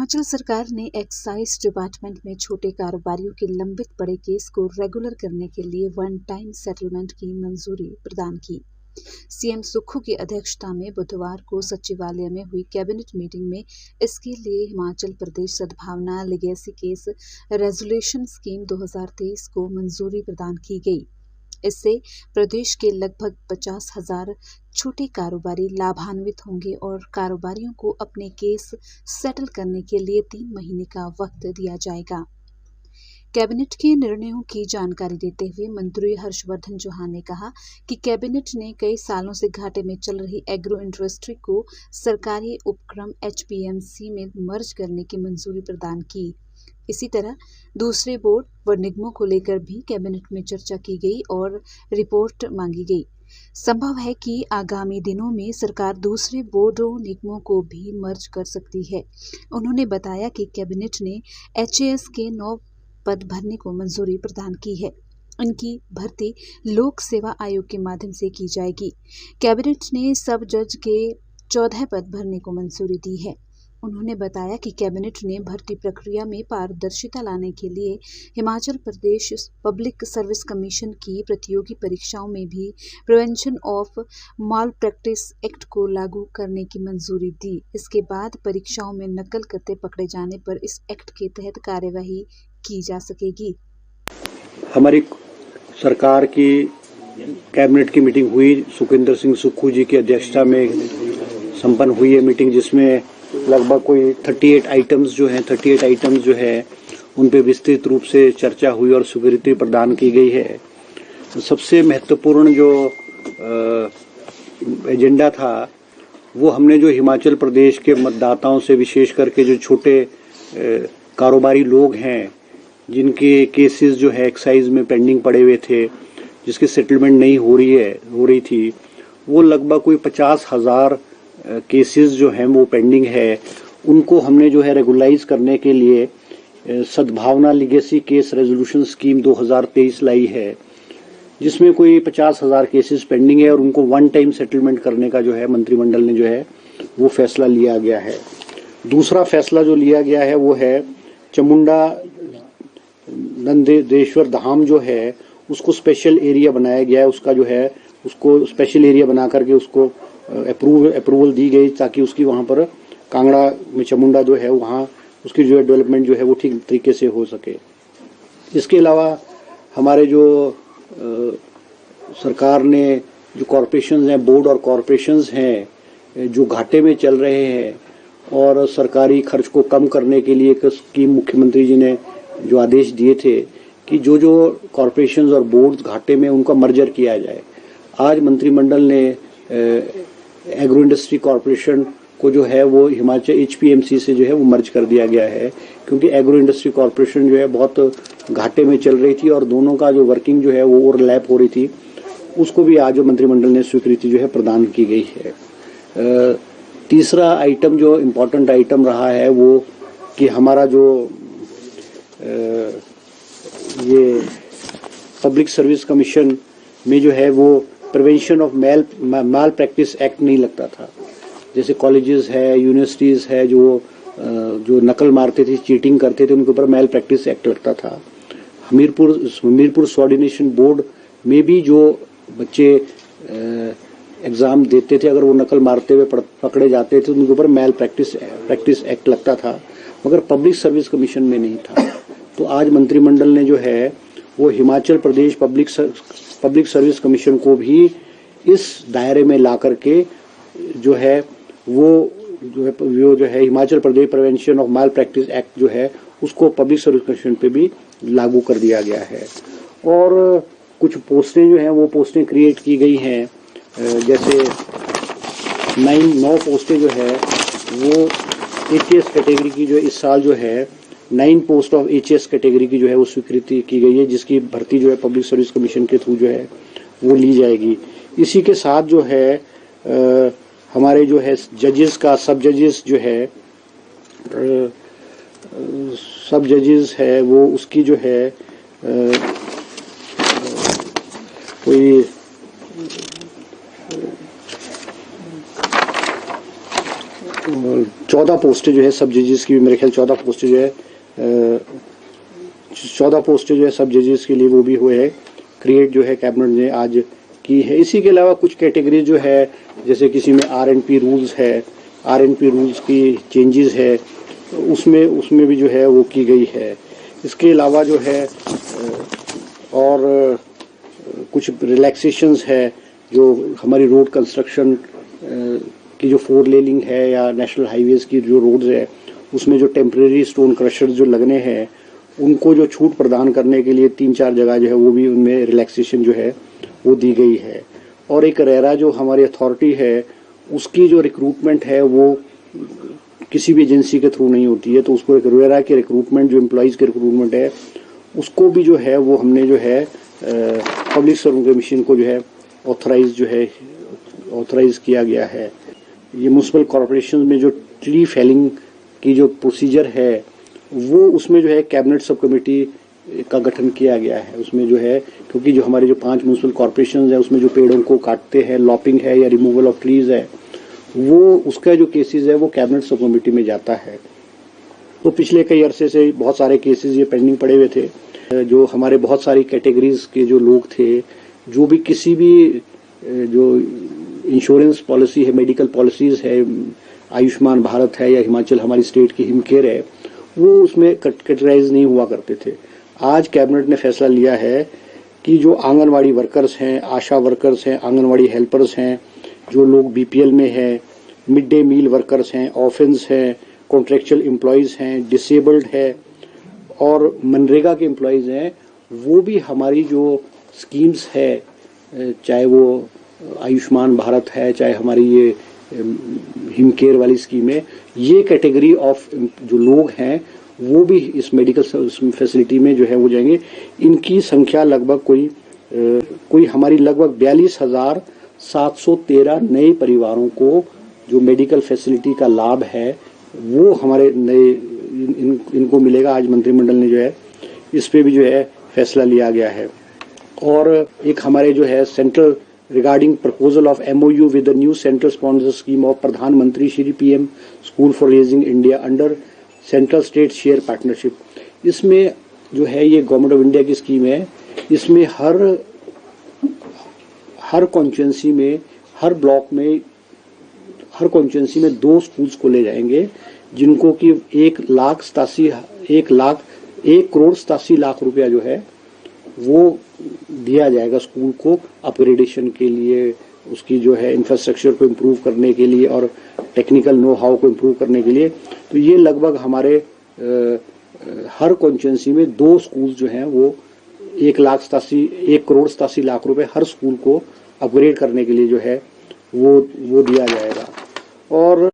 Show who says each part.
Speaker 1: हिमाचल सरकार ने excise department में छोटे कारोबारियों के लंबित पड़े केस को रेगुलर करने के लिए वन टाइम सेटलमेंट की मंजूरी प्रदान की। सीएम सुक्खू की अध्यक्षता में बुधवार को सचिवालय में हुई कैबिनेट मीटिंग में इसके लिए हिमाचल प्रदेश सद्भावना लीगेसी केस रेजोल्यूशन स्कीम 2023 को मंजूरी प्रदान की गई। इससे प्रदेश के लगभग 50,000 छोटे कारोबारी लाभान्वित होंगे और कारोबारियों को अपने केस सेटल करने के लिए 3 महीने का वक्त दिया जाएगा। कैबिनेट के निर्णयों की जानकारी देते हुए मंत्री हर्षवर्धन चौहान ने कहा कि कैबिनेट ने कई सालों से घाटे में चल रही एग्रो इंडस्ट्री को सरकारी उपक्रम एचपीएमसी में मर्ज करने की मंजूरी प्रदान की। इसी तरह दूसरे बोर्ड व निगमों को लेकर भी कैबिनेट में चर्चा की गई और रिपोर्ट मांगी गई। संभव है कि आगामी दिनों में सरकार दूसरे बोर्डों निगमों को भी मर्ज कर सकती है। उन्होंने बताया कि कैबिनेट ने एचएएस के 9 पद भरने को मंजूरी प्रदान की है। इनकी भर्ती लोक सेवा आयोग के माध्यम से की जाएगी। कैबिनेट ने सब जज के 14 पद भरने को मंजूरी दी है। उन्होंने बताया कि कैबिनेट ने भर्ती प्रक्रिया में पारदर्शिता लाने के लिए Himachal Pradesh public service commission की प्रतियोगी परीक्षाओं में भी prevention of malpractice act को लागू करने की मंजूरी दी। इसके बाद परीक्षाओं में नकल करते पकड़े जाने पर इस एक्ट के तहत कार्यवाही की जा सकेगी।
Speaker 2: हमारी सरकार की कैबिनेट की मीटिंग हुई, सुखविंदर सिंह सुक्खू जी की अध्यक्षता में संपन्न हुई है मीटिंग, जिसमें लगभग कोई 38 आइटम्स जो है उन पे विस्तृत रूप से चर्चा हुई और स्वीकृति प्रदान की गई है। सबसे महत्वपूर्ण जो एजेंडा था वो हमने जो हिमाचल प्रदेश के मतदाताओं से, विशेष करके जो छोटे कारोबारी लोग हैं जिनके केसेस जो है एक्साइज में पेंडिंग पड़े हुए थे, जिसकी सेटलमेंट नहीं हो रही थी, वो लगभग कोई 50,000 केसेस जो हैं वो पेंडिंग है। उनको हमने जो है रेगुलाइज करने के लिए सद्भावना लीगेसी केस रेजोल्यूशन स्कीम 2023 लाई है, जिसमें कोई 50,000 केसेस पेंडिंग है और उनको वन टाइम सेटलमेंट करने का जो है मंत्रिमंडल ने जो है वो फैसला लिया गया है। दूसरा फैसला जो लिया गया है वो है चामुंडा नंदेश्वर धाम जो है उसको स्पेशल एरिया बनाया गया है। उसका जो है उसको स्पेशल एरिया बना करके उसको अप्रूवल दी गई ताकि उसकी वहाँ पर कांगड़ा में चामुंडा जो है वहाँ उसकी जो है डेवलपमेंट जो है वो ठीक तरीके से हो सके। इसके अलावा हमारे जो सरकार ने जो कॉरपोरेशंस हैं, बोर्ड और कॉरपोरेशंस हैं जो घाटे में चल रहे हैं, और सरकारी खर्च को कम करने के लिए एक स्कीम मुख्यमंत्री जी ने जो आदेश दिए थे कि जो कॉरपोरेशंस और बोर्ड घाटे में उनका मर्जर किया जाए। आज मंत्रिमंडल ने एग्रो इंडस्ट्री कॉरपोरेशन को जो है वो हिमाचल एचपीएमसी से जो है वो मर्ज कर दिया गया है, क्योंकि एग्रो इंडस्ट्री कॉरपोरेशन जो है बहुत घाटे में चल रही थी और दोनों का जो वर्किंग जो है वो ओवरलैप हो रही थी। उसको भी आज मंत्रिमंडल ने स्वीकृति जो है प्रदान की गई है। तीसरा आइटम जो इम्पोर्टेंट आइटम रहा है वो कि हमारा जो ये पब्लिक सर्विस कमीशन में जो है वो prevention of malpractice act नहीं लगता था। जैसे कॉलेजेस है, यूनिवर्सिटीज़ है जो नकल मारते थे, चीटिंग करते थे, उनके ऊपर माल प्रैक्टिस एक्ट लगता था। हमीरपुर सबऑर्डिनेशन बोर्ड में भी जो बच्चे एग्ज़ाम देते थे, अगर वो नकल मारते हुए पकड़े जाते थे तो उनके ऊपर माल प्रैक्टिस एक्ट लगता था, मगर पब्लिक सर्विस कमीशन में नहीं था। तो आज मंत्रिमंडल ने जो है वो Himachal Pradesh public service commission को भी इस दायरे में ला करके जो है Himachal Pradesh prevention of malpractice act जो है उसको पब्लिक सर्विस कमीशन पे भी लागू कर दिया गया है। और कुछ पोस्टें जो हैं वो पोस्टें क्रिएट की गई हैं, जैसे 9 पोस्टें जो है वो एचएएस कैटेगरी की जो इस साल जो है 9 पोस्ट ऑफ एचएएस कैटेगरी की जो है वो स्वीकृति की गई है, जिसकी भर्ती जो है पब्लिक सर्विस कमीशन के थ्रू जो है वो ली जाएगी। इसी के साथ जो है हमारे जो है जजेस का सब जजेस है वो उसकी जो है कोई 14 14 पोस्टें जो है सब जजेस की, मेरे ख्याल 14 पोस्टें जो है 14 पोस्टें जो है सब जजेस के लिए वो भी हुए है क्रिएट जो है कैबिनेट ने आज की है। इसी के अलावा कुछ कैटेगरी जो है जैसे किसी में RNP रूल्स है, RNP रूल्स की चेंजेस है, उसमें भी जो है वो की गई है। इसके अलावा जो है और कुछ रिलैक्सेशंस है जो हमारी रोड कंस्ट्रक्शन की जो 4 लेनिंग है या नेशनल हाईवेज की जो रोड्स है उसमें जो टेम्परेरी स्टोन क्रशर जो लगने हैं उनको जो छूट प्रदान करने के लिए 3-4 जगह जो है वो भी उनमें रिलैक्सेशन जो है वो दी गई है। और एक रेरा जो हमारी अथॉरिटी है उसकी जो रिक्रूटमेंट है वो किसी भी एजेंसी के थ्रू नहीं होती है, तो उसको एक रेरा के रिक्रूटमेंट जो एम्प्लॉयज़ के रिक्रूटमेंट है उसको भी जो है वो हमने जो है पब्लिक सर्विस कमीशन को जो है ऑथराइज किया गया है। ये म्युनिसिपल कॉर्पोरेशन में जो ट्री फेलिंग की जो प्रोसीजर है वो उसमें जो है कैबिनेट सब कमेटी का गठन किया गया है। उसमें जो है क्योंकि जो हमारे जो 5 म्युनिसिपल कॉर्पोरेशन है उसमें जो पेड़ों को काटते हैं, लॉपिंग है या रिमूवल ऑफ ट्रीज है, वो उसका जो केसेस है वो कैबिनेट सब कमेटी में जाता है। तो पिछले कई अरसे से बहुत सारे केसेस ये पेंडिंग पड़े हुए थे। जो हमारे बहुत सारी कैटेगरीज के जो लोग थे जो भी किसी भी जो इंश्योरेंस पॉलिसी है, मेडिकल पॉलिसीज है, आयुष्मान भारत है या हिमाचल हमारी स्टेट की हिमकेयर है, वो उसमें कैटेगराइज नहीं हुआ करते थे। आज कैबिनेट ने फैसला लिया है कि जो आंगनवाड़ी वर्कर्स हैं, आशा वर्कर्स हैं, आंगनवाड़ी हेल्पर्स हैं, जो लोग BPL में हैं, मिड डे मील वर्कर्स हैं, ऑफेंस हैं, कॉन्ट्रेक्चुअल एम्प्लॉयज़ हैं, डिसेबल्ड है और मनरेगा के एम्प्लॉयज़ हैं, वो भी हमारी जो स्कीम्स है, चाहे वो आयुष्मान भारत है, चाहे हमारी ये हिमकेयर वाली स्कीम है, ये कैटेगरी ऑफ जो लोग हैं वो भी इस मेडिकल फैसिलिटी में जो है वो जाएंगे। इनकी संख्या लगभग कोई हमारी लगभग 42,713 नए परिवारों को जो मेडिकल फैसिलिटी का लाभ है वो हमारे नए इनको मिलेगा। आज मंत्रिमंडल ने जो है इस पे भी जो है फैसला लिया गया है। और एक हमारे जो है central regarding proposal of MOU with the new central sponsor scheme of प्रधानमंत्री Shri PM school for raising India under central state share partnership, इसमें जो है ये गवर्नमेंट ऑफ इंडिया की स्कीम है। इसमें हर कॉन्स्टिट्यूंसी में, हर ब्लॉक में, हर कॉन्स्टिट्यूंसी में 2 स्कूल्स खोले जाएंगे जिनको कि 1,87,00,000 रुपया जो है वो दिया जाएगा स्कूल को अपग्रेडेशन के लिए, उसकी जो है इंफ्रास्ट्रक्चर को इम्प्रूव करने के लिए और टेक्निकल नो हाउ को इम्प्रूव करने के लिए। तो ये लगभग हमारे हर कॉन्स्टिट्यूंसी में 2 स्कूल जो हैं वो 1,87,00,000 रुपए हर स्कूल को अपग्रेड करने के लिए जो है वो दिया जाएगा। और